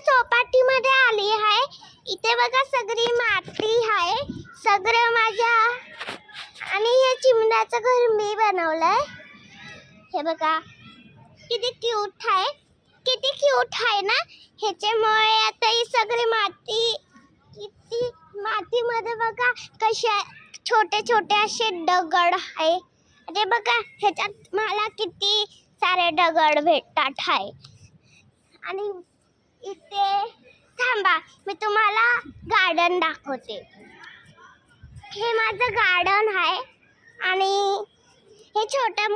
चौपाटीमध्ये आली आहे. इथे बघा सगळी माती आहे, सगळं माझ्या. आणि हे चिमण्याचं घर मी बनवलंय. हे बघा किती क्यूट आहे, किती क्यूट आहे ना. ह्याच्यामुळे आता ही सगळी माती, किती मातीमध्ये बघा कशा छोटे छोटे असे दगड आहे. ते बघा ह्याच्यात मला किती सारे दगड भेटतात आहे. आणि इथे थांबा, मी तुम्हाला गार्डन दाखवते. हे माझं गार्डन आहे आणि हे छोट्या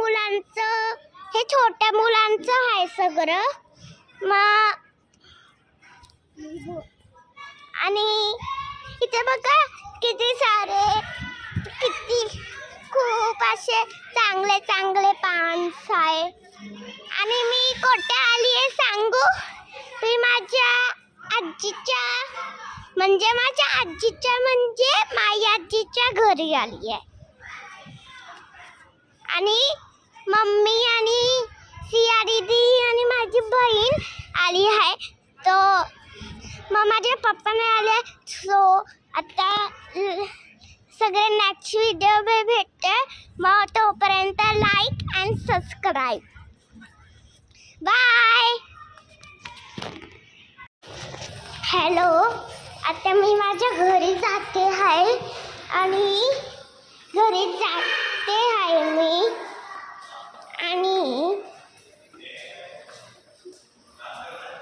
मुलांचं आहे सगळं. मग आणि इथे बघा किती सारे, किती खूप असे चांगले चांगले पान्स आहे. आणि मी कुठे आली आहे सांगू? मी माझ्या आजीच्या म्हणजे माझ्या आजीच्या घरी आली आहे. आणि मम्मी आणि सिया दीदी आणि माझी बहीण आली आहे. तो मग माझे पप्पा नाही आले. सो आता सगळे नेक्स्ट व्हिडिओ में भेटते. मग तोपर्यंत like and subscribe. Bye. Hello, आता मी माझ्या घरी जाते आहे. आणि घरी जाते आहे मी.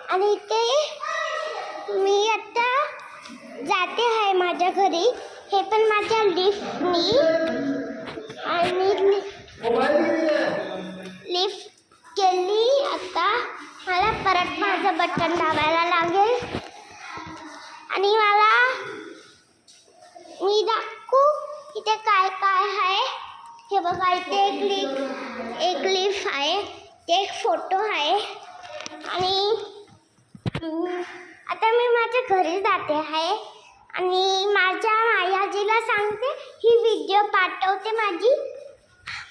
आणि ते मी आता जाते आहे माझ्या घरी. हे पण माझ्या लिफ्टनी. आणि लिफ्ट केली. आता मला परत माझं बटन दाबायला लागेल. आणि मी दाखवू इथे काय काय आहे. हे बघा इथे एक लिफ्ट आहे, एक फोटो आहे. आणि आता मी माझ्या घरी जाते आहे. आणि माझ्या आजीला सांगते ही व्हिडिओ पाठवते माझी.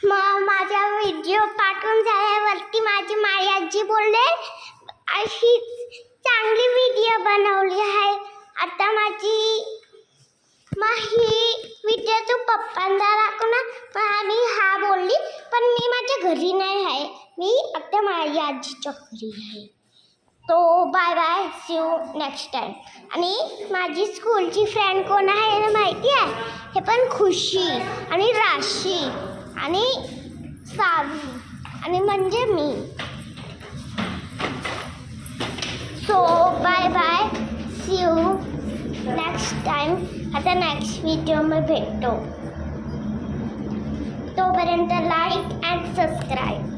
मग माझ्या व्हिडिओ पाठवून झाल्यावरती माझी आजी बोलले अशी चांगली व्हिडिओ बनवली आहे. आता ही व्हिडिओ तू पप्पांना दाखवणार. आणि हा बोलली, पण मी माझ्या घरी नाही आहे, मी आता माझ्या आजीच्या घरी आहे. तो bye bye, see you next time. आणि माझी स्कूलची फ्रेंड कोण आहे माहिती आहे? हे पण खुशी आणि राशी आणि सावी आणि म्हणजे मी. So bye bye, see you next time. आता नेक्स्ट व्हिडिओ में भेटतो. तोपर्यंत लाईक अँड सबस्क्राईब.